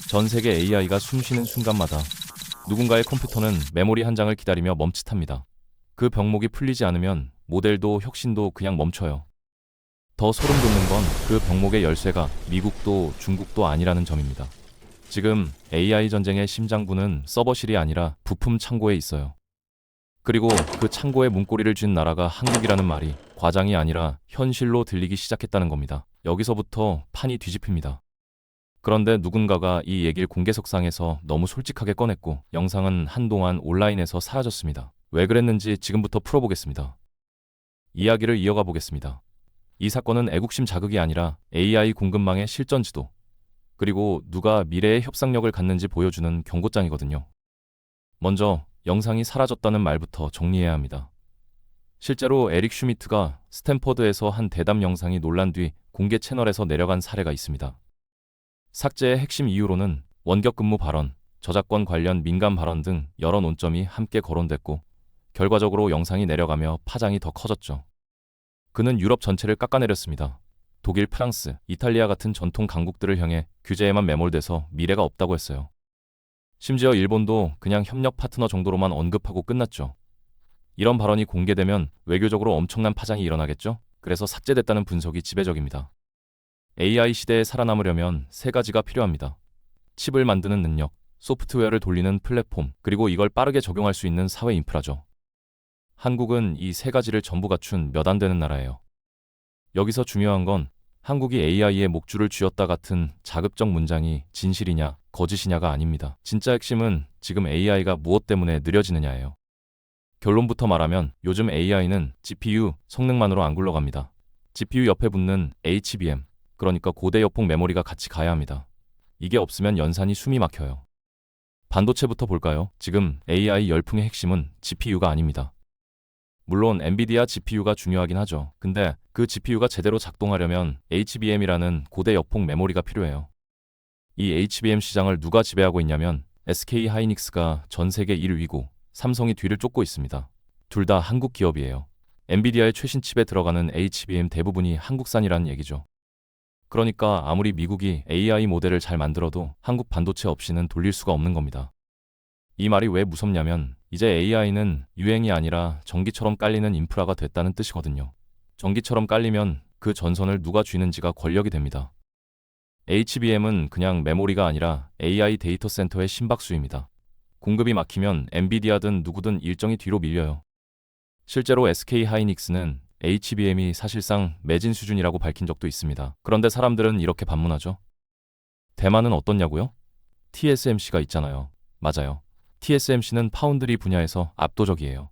전 세계 AI가 숨쉬는 순간마다 누군가의 컴퓨터는 메모리 한 장을 기다리며 멈칫합니다. 그 병목이 풀리지 않으면 모델도 혁신도 그냥 멈춰요. 더 소름 돋는 건 그 병목의 열쇠가 미국도 중국도 아니라는 점입니다. 지금 AI 전쟁의 심장부는 서버실이 아니라 부품 창고에 있어요. 그리고 그 창고에 문고리를 쥔 나라가 한국이라는 말이 과장이 아니라 현실로 들리기 시작했다는 겁니다. 여기서부터 판이 뒤집힙니다. 그런데 누군가가 이 얘기를 공개석상에서 너무 솔직하게 꺼냈고 영상은 한동안 온라인에서 사라졌습니다. 왜 그랬는지 지금부터 풀어보겠습니다. 이야기를 이어가 보겠습니다. 이 사건은 애국심 자극이 아니라 AI 공급망의 실전지도, 그리고 누가 미래의 협상력을 갖는지 보여주는 경고장이거든요. 먼저 영상이 사라졌다는 말부터 정리해야 합니다. 실제로 에릭 슈미트가 스탠퍼드에서 한 대담 영상이 논란 뒤 공개 채널에서 내려간 사례가 있습니다. 삭제의 핵심 이유로는 원격 근무 발언, 저작권 관련 민감 발언 등 여러 논점이 함께 거론됐고 결과적으로 영상이 내려가며 파장이 더 커졌죠. 그는 유럽 전체를 깎아내렸습니다. 독일, 프랑스, 이탈리아 같은 전통 강국들을 향해 규제에만 매몰돼서 미래가 없다고 했어요. 심지어 일본도 그냥 협력 파트너 정도로만 언급하고 끝났죠. 이런 발언이 공개되면 외교적으로 엄청난 파장이 일어나겠죠? 그래서 삭제됐다는 분석이 지배적입니다. AI 시대에 살아남으려면 세 가지가 필요합니다. 칩을 만드는 능력, 소프트웨어를 돌리는 플랫폼, 그리고 이걸 빠르게 적용할 수 있는 사회 인프라죠. 한국은 이 세 가지를 전부 갖춘 몇 안 되는 나라예요. 여기서 중요한 건 한국이 AI에 목줄을 쥐었다 같은 자극적 문장이 진실이냐, 거짓이냐가 아닙니다. 진짜 핵심은 지금 AI가 무엇 때문에 느려지느냐예요. 결론부터 말하면 요즘 AI는 GPU 성능만으로 안 굴러갑니다. GPU 옆에 붙는 HBM, 그러니까 고대 여폭 메모리가 같이 가야 합니다. 이게 없으면 연산이 숨이 막혀요. 반도체부터 볼까요? 지금 AI 열풍의 핵심은 GPU가 아닙니다. 물론 엔비디아 GPU가 중요하긴 하죠. 근데 그 GPU가 제대로 작동하려면 HBM이라는 고대 여폭 메모리가 필요해요. 이 HBM 시장을 누가 지배하고 있냐면 SK 하이닉스가 전 세계 1위고 삼성이 뒤를 쫓고 있습니다. 둘 다 한국 기업이에요. 엔비디아의 최신 칩에 들어가는 HBM 대부분이 한국산이라는 얘기죠. 그러니까 아무리 미국이 AI 모델을 잘 만들어도 한국 반도체 없이는 돌릴 수가 없는 겁니다. 이 말이 왜 무섭냐면 이제 AI는 유행이 아니라 전기처럼 깔리는 인프라가 됐다는 뜻이거든요. 전기처럼 깔리면 그 전선을 누가 쥐는지가 권력이 됩니다. HBM은 그냥 메모리가 아니라 AI 데이터 센터의 심박수입니다. 공급이 막히면 엔비디아든 누구든 일정이 뒤로 밀려요. 실제로 SK 하이닉스는 HBM이 사실상 매진 수준이라고 밝힌 적도 있습니다. 그런데 사람들은 이렇게 반문하죠. 대만은 어떻냐고요? TSMC가 있잖아요. 맞아요. TSMC는 파운드리 분야에서 압도적이에요.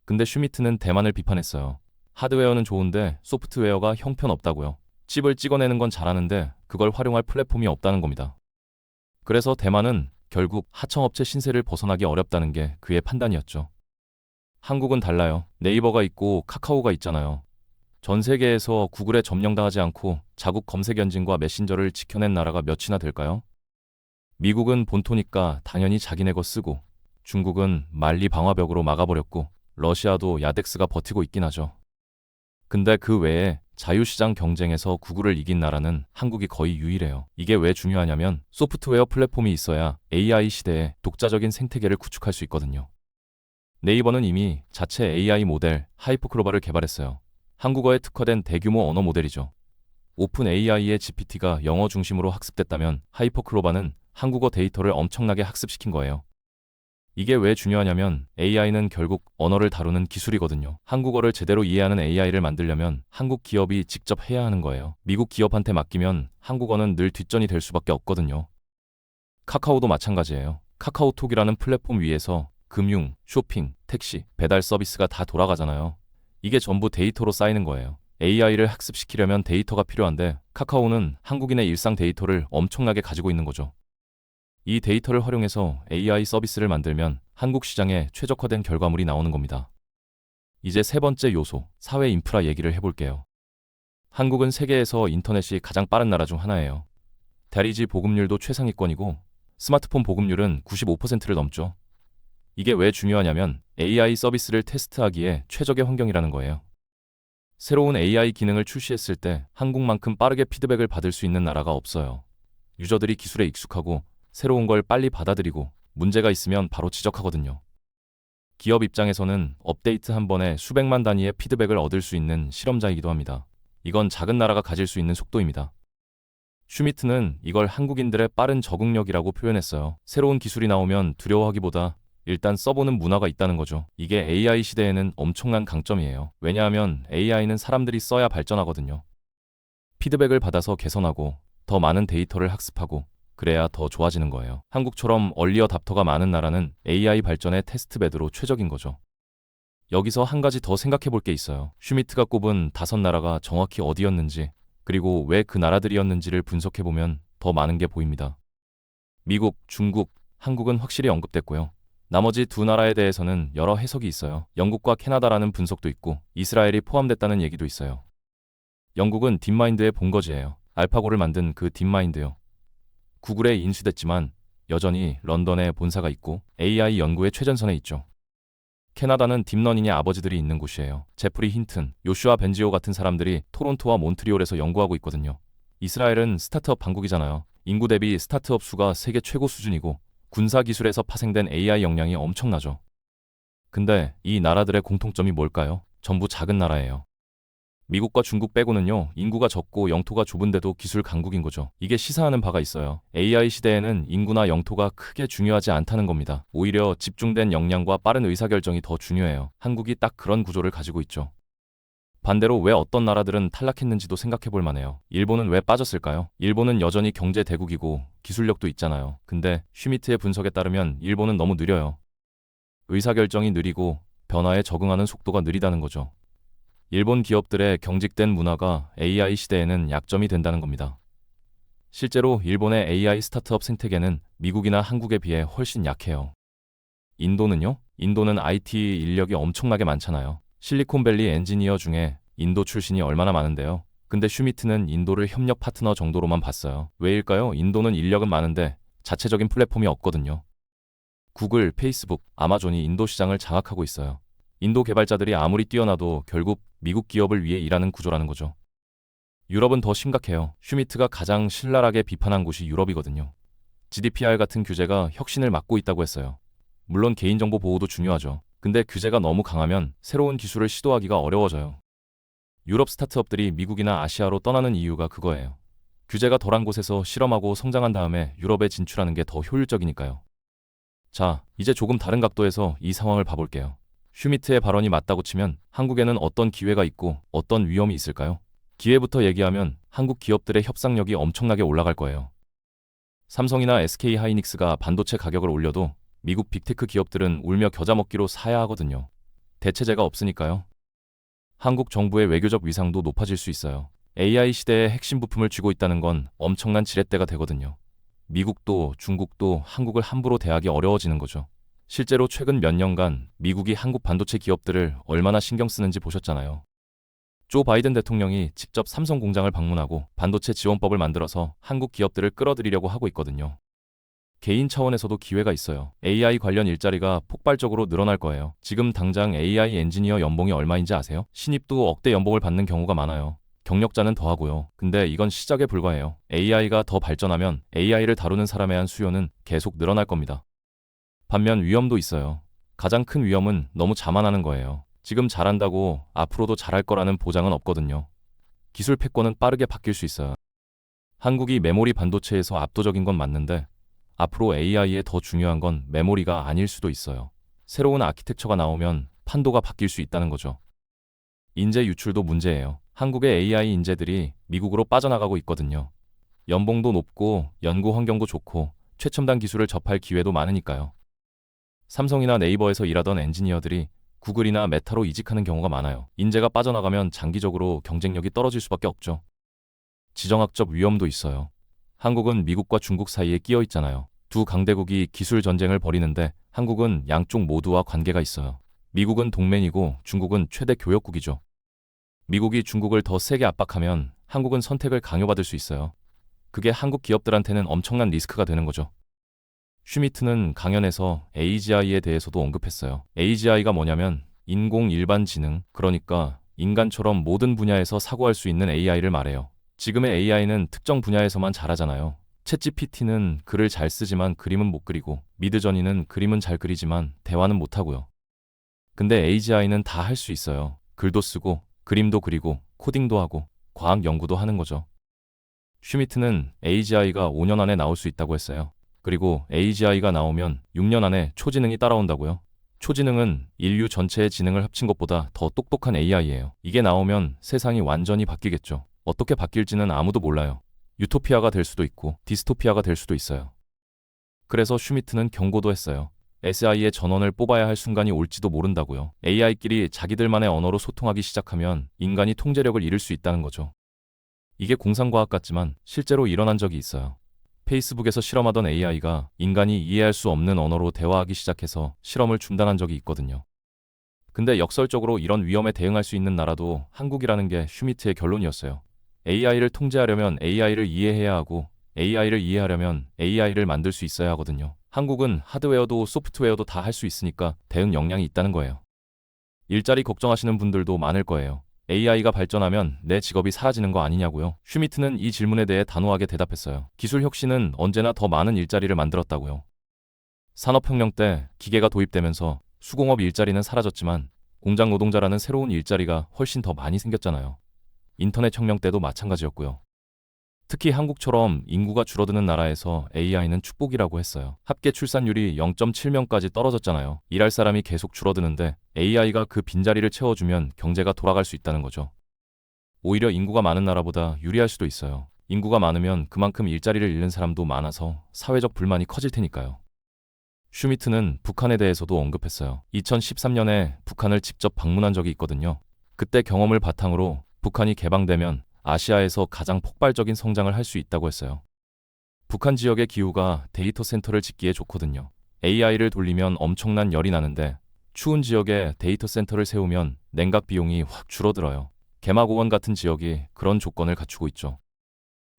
근데 슈미트는 대만을 비판했어요. 하드웨어는 좋은데 소프트웨어가 형편없다고요. 칩을 찍어내는 건 잘하는데 그걸 활용할 플랫폼이 없다는 겁니다. 그래서 대만은 결국 하청업체 신세를 벗어나기 어렵다는 게 그의 판단이었죠. 한국은 달라요. 네이버가 있고 카카오가 있잖아요. 전 세계에서 구글에 점령당하지 않고 자국 검색 엔진과 메신저를 지켜낸 나라가 몇이나 될까요? 미국은 본토니까 당연히 자기네 거 쓰고, 중국은 만리 방화벽으로 막아버렸고, 러시아도 야덱스가 버티고 있긴 하죠. 근데 그 외에 자유시장 경쟁에서 구글을 이긴 나라는 한국이 거의 유일해요. 이게 왜 중요하냐면 소프트웨어 플랫폼이 있어야 AI 시대에 독자적인 생태계를 구축할 수 있거든요. 네이버는 이미 자체 AI 모델 하이퍼클로바를 개발했어요. 한국어에 특화된 대규모 언어 모델이죠. 오픈 AI의 GPT가 영어 중심으로 학습됐다면 하이퍼클로바는 한국어 데이터를 엄청나게 학습시킨 거예요. 이게 왜 중요하냐면 AI는 결국 언어를 다루는 기술이거든요. 한국어를 제대로 이해하는 AI를 만들려면 한국 기업이 직접 해야 하는 거예요. 미국 기업한테 맡기면 한국어는 늘 뒷전이 될 수밖에 없거든요. 카카오도 마찬가지예요. 카카오톡이라는 플랫폼 위에서 금융, 쇼핑, 택시, 배달 서비스가 다 돌아가잖아요. 이게 전부 데이터로 쌓이는 거예요. AI를 학습시키려면 데이터가 필요한데 카카오는 한국인의 일상 데이터를 엄청나게 가지고 있는 거죠. 이 데이터를 활용해서 AI 서비스를 만들면 한국 시장에 최적화된 결과물이 나오는 겁니다. 이제 세 번째 요소, 사회 인프라 얘기를 해볼게요. 한국은 세계에서 인터넷이 가장 빠른 나라 중 하나예요. 대리지 보급률도 최상위권이고 스마트폰 보급률은 95%를 넘죠. 이게 왜 중요하냐면 AI 서비스를 테스트하기에 최적의 환경이라는 거예요. 새로운 AI 기능을 출시했을 때 한국만큼 빠르게 피드백을 받을 수 있는 나라가 없어요. 유저들이 기술에 익숙하고 새로운 걸 빨리 받아들이고 문제가 있으면 바로 지적하거든요. 기업 입장에서는 업데이트 한 번에 수백만 단위의 피드백을 얻을 수 있는 실험장이기도 합니다. 이건 작은 나라가 가질 수 있는 속도입니다. 슈미트는 이걸 한국인들의 빠른 적응력이라고 표현했어요. 새로운 기술이 나오면 두려워하기보다 일단 써보는 문화가 있다는 거죠. 이게 AI 시대에는 엄청난 강점이에요. 왜냐하면 AI는 사람들이 써야 발전하거든요. 피드백을 받아서 개선하고 더 많은 데이터를 학습하고 그래야 더 좋아지는 거예요. 한국처럼 얼리 어답터가 많은 나라는 AI 발전의 테스트베드로 최적인 거죠. 여기서 한 가지 더 생각해 볼 게 있어요. 슈미트가 꼽은 5나라가 정확히 어디였는지 그리고 왜 그 나라들이었는지를 분석해 보면 더 많은 게 보입니다. 미국, 중국, 한국은 확실히 언급됐고요. 나머지 2나라에 대해서는 여러 해석이 있어요. 영국과 캐나다라는 분석도 있고 이스라엘이 포함됐다는 얘기도 있어요. 영국은 딥마인드의 본거지예요. 알파고를 만든 그 딥마인드요. 구글에 인수됐지만 여전히 런던에 본사가 있고 AI 연구의 최전선에 있죠. 캐나다는 딥러닝의 아버지들이 있는 곳이에요. 제프리 힌튼, 요슈아 벤지오 같은 사람들이 토론토와 몬트리올에서 연구하고 있거든요. 이스라엘은 스타트업 강국이잖아요. 인구 대비 스타트업 수가 세계 최고 수준이고 군사 기술에서 파생된 AI 역량이 엄청나죠. 근데 이 나라들의 공통점이 뭘까요? 전부 작은 나라예요. 미국과 중국 빼고는요, 인구가 적고 영토가 좁은데도 기술 강국인 거죠. 이게 시사하는 바가 있어요. AI 시대에는 인구나 영토가 크게 중요하지 않다는 겁니다. 오히려 집중된 역량과 빠른 의사결정이 더 중요해요. 한국이 딱 그런 구조를 가지고 있죠. 반대로 왜 어떤 나라들은 탈락했는지도 생각해 볼 만해요. 일본은 왜 빠졌을까요? 일본은 여전히 경제 대국이고 기술력도 있잖아요. 근데 슈미트의 분석에 따르면 일본은 너무 느려요. 의사결정이 느리고 변화에 적응하는 속도가 느리다는 거죠. 일본 기업들의 경직된 문화가 AI 시대에는 약점이 된다는 겁니다. 실제로 일본의 AI 스타트업 생태계는 미국이나 한국에 비해 훨씬 약해요. 인도는요? 인도는 IT 인력이 엄청나게 많잖아요. 실리콘밸리 엔지니어 중에 인도 출신이 얼마나 많은데요. 근데 슈미트는 인도를 협력 파트너 정도로만 봤어요. 왜일까요? 인도는 인력은 많은데 자체적인 플랫폼이 없거든요. 구글, 페이스북, 아마존이 인도 시장을 장악하고 있어요. 인도 개발자들이 아무리 뛰어나도 결국 미국 기업을 위해 일하는 구조라는 거죠. 유럽은 더 심각해요. 슈미트가 가장 신랄하게 비판한 곳이 유럽이거든요. GDPR 같은 규제가 혁신을 막고 있다고 했어요. 물론 개인정보 보호도 중요하죠. 근데 규제가 너무 강하면 새로운 기술을 시도하기가 어려워져요. 유럽 스타트업들이 미국이나 아시아로 떠나는 이유가 그거예요. 규제가 덜한 곳에서 실험하고 성장한 다음에 유럽에 진출하는 게 더 효율적이니까요. 자, 이제 조금 다른 각도에서 이 상황을 봐볼게요. 슈미트의 발언이 맞다고 치면 한국에는 어떤 기회가 있고 어떤 위험이 있을까요? 기회부터 얘기하면 한국 기업들의 협상력이 엄청나게 올라갈 거예요. 삼성이나 SK 하이닉스가 반도체 가격을 올려도 미국 빅테크 기업들은 울며 겨자 먹기로 사야 하거든요. 대체제가 없으니까요. 한국 정부의 외교적 위상도 높아질 수 있어요. AI 시대에 핵심 부품을 쥐고 있다는 건 엄청난 지렛대가 되거든요. 미국도 중국도 한국을 함부로 대하기 어려워지는 거죠. 실제로 최근 몇 년간 미국이 한국 반도체 기업들을 얼마나 신경 쓰는지 보셨잖아요. 조 바이든 대통령이 직접 삼성 공장을 방문하고 반도체 지원법을 만들어서 한국 기업들을 끌어들이려고 하고 있거든요. 개인 차원에서도 기회가 있어요. AI 관련 일자리가 폭발적으로 늘어날 거예요. 지금 당장 AI 엔지니어 연봉이 얼마인지 아세요? 신입도 억대 연봉을 받는 경우가 많아요. 경력자는 더 하고요. 근데 이건 시작에 불과해요. AI가 더 발전하면 AI를 다루는 사람에 대한 수요는 계속 늘어날 겁니다. 반면 위험도 있어요. 가장 큰 위험은 너무 자만하는 거예요. 지금 잘한다고 앞으로도 잘할 거라는 보장은 없거든요. 기술 패권은 빠르게 바뀔 수 있어요. 한국이 메모리 반도체에서 압도적인 건 맞는데 앞으로 AI에 더 중요한 건 메모리가 아닐 수도 있어요. 새로운 아키텍처가 나오면 판도가 바뀔 수 있다는 거죠. 인재 유출도 문제예요. 한국의 AI 인재들이 미국으로 빠져나가고 있거든요. 연봉도 높고 연구 환경도 좋고 최첨단 기술을 접할 기회도 많으니까요. 삼성이나 네이버에서 일하던 엔지니어들이 구글이나 메타로 이직하는 경우가 많아요. 인재가 빠져나가면 장기적으로 경쟁력이 떨어질 수밖에 없죠. 지정학적 위험도 있어요. 한국은 미국과 중국 사이에 끼어 있잖아요. 두 강대국이 기술 전쟁을 벌이는데 한국은 양쪽 모두와 관계가 있어요. 미국은 동맹이고 중국은 최대 교역국이죠. 미국이 중국을 더 세게 압박하면 한국은 선택을 강요받을 수 있어요. 그게 한국 기업들한테는 엄청난 리스크가 되는 거죠. 슈미트는 강연에서 AGI에 대해서도 언급했어요. AGI가 뭐냐면 인공 일반지능, 그러니까 인간처럼 모든 분야에서 사고할 수 있는 AI를 말해요. 지금의 AI는 특정 분야에서만 잘하잖아요. 챗GPT는 글을 잘 쓰지만 그림은 못 그리고, 미드저니는 그림은 잘 그리지만 대화는 못 하고요. 근데 AGI는 다 할 수 있어요. 글도 쓰고, 그림도 그리고, 코딩도 하고, 과학 연구도 하는 거죠. 슈미트는 AGI가 5년 안에 나올 수 있다고 했어요. 그리고 AGI가 나오면 6년 안에 초지능이 따라온다고요. 초지능은 인류 전체의 지능을 합친 것보다 더 똑똑한 AI예요. 이게 나오면 세상이 완전히 바뀌겠죠. 어떻게 바뀔지는 아무도 몰라요. 유토피아가 될 수도 있고 디스토피아가 될 수도 있어요. 그래서 슈미트는 경고도 했어요. SI의 전원을 뽑아야 할 순간이 올지도 모른다고요. AI끼리 자기들만의 언어로 소통하기 시작하면 인간이 통제력을 잃을 수 있다는 거죠. 이게 공상과학 같지만 실제로 일어난 적이 있어요. 페이스북에서 실험하던 AI가 인간이 이해할 수 없는 언어로 대화하기 시작해서 실험을 중단한 적이 있거든요. 근데 역설적으로 이런 위험에 대응할 수 있는 나라도 한국이라는 게 슈미트의 결론이었어요. AI를 통제하려면 AI를 이해해야 하고 AI를 이해하려면 AI를 만들 수 있어야 하거든요. 한국은 하드웨어도 소프트웨어도 다 할 수 있으니까 대응 역량이 있다는 거예요. 일자리 걱정하시는 분들도 많을 거예요. AI가 발전하면 내 직업이 사라지는 거 아니냐고요. 슈미트는 이 질문에 대해 단호하게 대답했어요. 기술 혁신은 언제나 더 많은 일자리를 만들었다고요. 산업혁명 때 기계가 도입되면서 수공업 일자리는 사라졌지만 공장 노동자라는 새로운 일자리가 훨씬 더 많이 생겼잖아요. 인터넷 혁명 때도 마찬가지였고요. 특히 한국처럼 인구가 줄어드는 나라에서 AI는 축복이라고 했어요. 합계 출산율이 0.7명까지 떨어졌잖아요. 일할 사람이 계속 줄어드는데 AI가 그 빈자리를 채워주면 경제가 돌아갈 수 있다는 거죠. 오히려 인구가 많은 나라보다 유리할 수도 있어요. 인구가 많으면 그만큼 일자리를 잃는 사람도 많아서 사회적 불만이 커질 테니까요. 슈미트는 북한에 대해서도 언급했어요. 2013년에 북한을 직접 방문한 적이 있거든요. 그때 경험을 바탕으로 북한이 개방되면 아시아에서 가장 폭발적인 성장을 할 수 있다고 했어요. 북한 지역의 기후가 데이터 센터를 짓기에 좋거든요. AI를 돌리면 엄청난 열이 나는데 추운 지역에 데이터 센터를 세우면 냉각 비용이 확 줄어들어요. 개마고원 같은 지역이 그런 조건을 갖추고 있죠.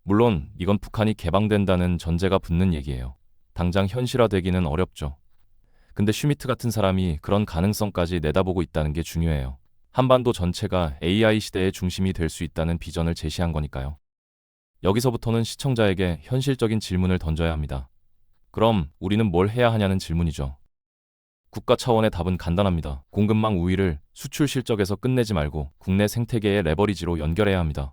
물론 이건 북한이 개방된다는 전제가 붙는 얘기예요. 당장 현실화되기는 어렵죠. 근데 슈미트 같은 사람이 그런 가능성까지 내다보고 있다는 게 중요해요. 한반도 전체가 AI 시대의 중심이 될 수 있다는 비전을 제시한 거니까요. 여기서부터는 시청자에게 현실적인 질문을 던져야 합니다. 그럼 우리는 뭘 해야 하냐는 질문이죠. 국가 차원의 답은 간단합니다. 공급망 우위를 수출 실적에서 끝내지 말고 국내 생태계의 레버리지로 연결해야 합니다.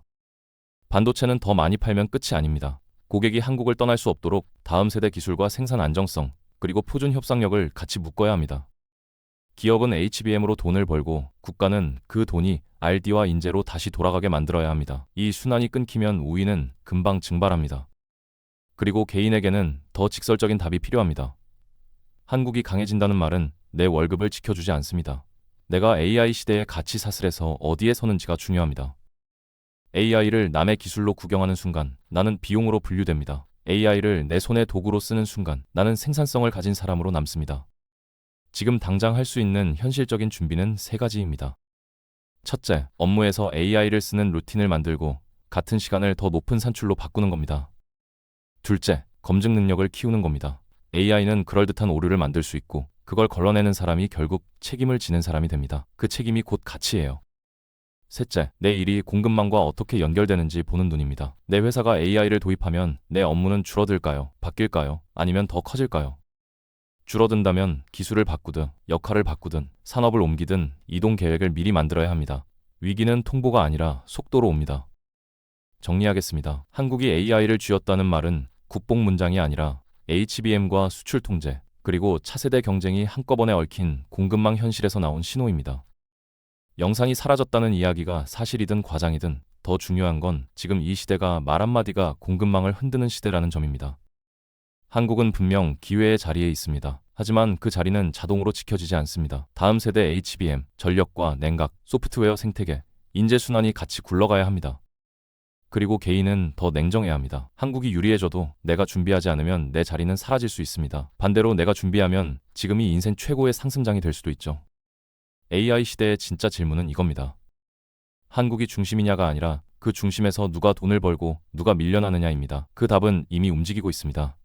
반도체는 더 많이 팔면 끝이 아닙니다. 고객이 한국을 떠날 수 없도록 다음 세대 기술과 생산 안정성, 그리고 표준 협상력을 같이 묶어야 합니다. 기업은 HBM으로 돈을 벌고 국가는 그 돈이 R&D와 인재로 다시 돌아가게 만들어야 합니다. 이 순환이 끊기면 우위는 금방 증발합니다. 그리고 개인에게는 더 직설적인 답이 필요합니다. 한국이 강해진다는 말은 내 월급을 지켜주지 않습니다. 내가 AI 시대의 가치 사슬에서 어디에 서는지가 중요합니다. AI를 남의 기술로 구경하는 순간 나는 비용으로 분류됩니다. AI를 내 손의 도구로 쓰는 순간 나는 생산성을 가진 사람으로 남습니다. 지금 당장 할 수 있는 현실적인 준비는 3가지입니다. 첫째, 업무에서 AI를 쓰는 루틴을 만들고 같은 시간을 더 높은 산출로 바꾸는 겁니다. 둘째, 검증 능력을 키우는 겁니다. AI는 그럴듯한 오류를 만들 수 있고 그걸 걸러내는 사람이 결국 책임을 지는 사람이 됩니다. 그 책임이 곧 가치예요. 셋째, 내 일이 공급망과 어떻게 연결되는지 보는 눈입니다. 내 회사가 AI를 도입하면 내 업무는 줄어들까요? 바뀔까요? 아니면 더 커질까요? 줄어든다면 기술을 바꾸든 역할을 바꾸든 산업을 옮기든 이동 계획을 미리 만들어야 합니다. 위기는 통보가 아니라 속도로 옵니다. 정리하겠습니다. 한국이 AI를 쥐었다는 말은 국뽕 문장이 아니라 HBM과 수출 통제, 그리고 차세대 경쟁이 한꺼번에 얽힌 공급망 현실에서 나온 신호입니다. 영상이 사라졌다는 이야기가 사실이든 과장이든 더 중요한 건 지금 이 시대가 말 한마디가 공급망을 흔드는 시대라는 점입니다. 한국은 분명 기회의 자리에 있습니다. 하지만 그 자리는 자동으로 지켜지지 않습니다. 다음 세대 HBM, 전력과 냉각, 소프트웨어 생태계, 인재순환이 같이 굴러가야 합니다. 그리고 개인은 더 냉정해야 합니다. 한국이 유리해져도 내가 준비하지 않으면 내 자리는 사라질 수 있습니다. 반대로 내가 준비하면 지금이 인생 최고의 상승장이 될 수도 있죠. AI 시대의 진짜 질문은 이겁니다. 한국이 중심이냐가 아니라 그 중심에서 누가 돈을 벌고 누가 밀려나느냐입니다. 그 답은 이미 움직이고 있습니다.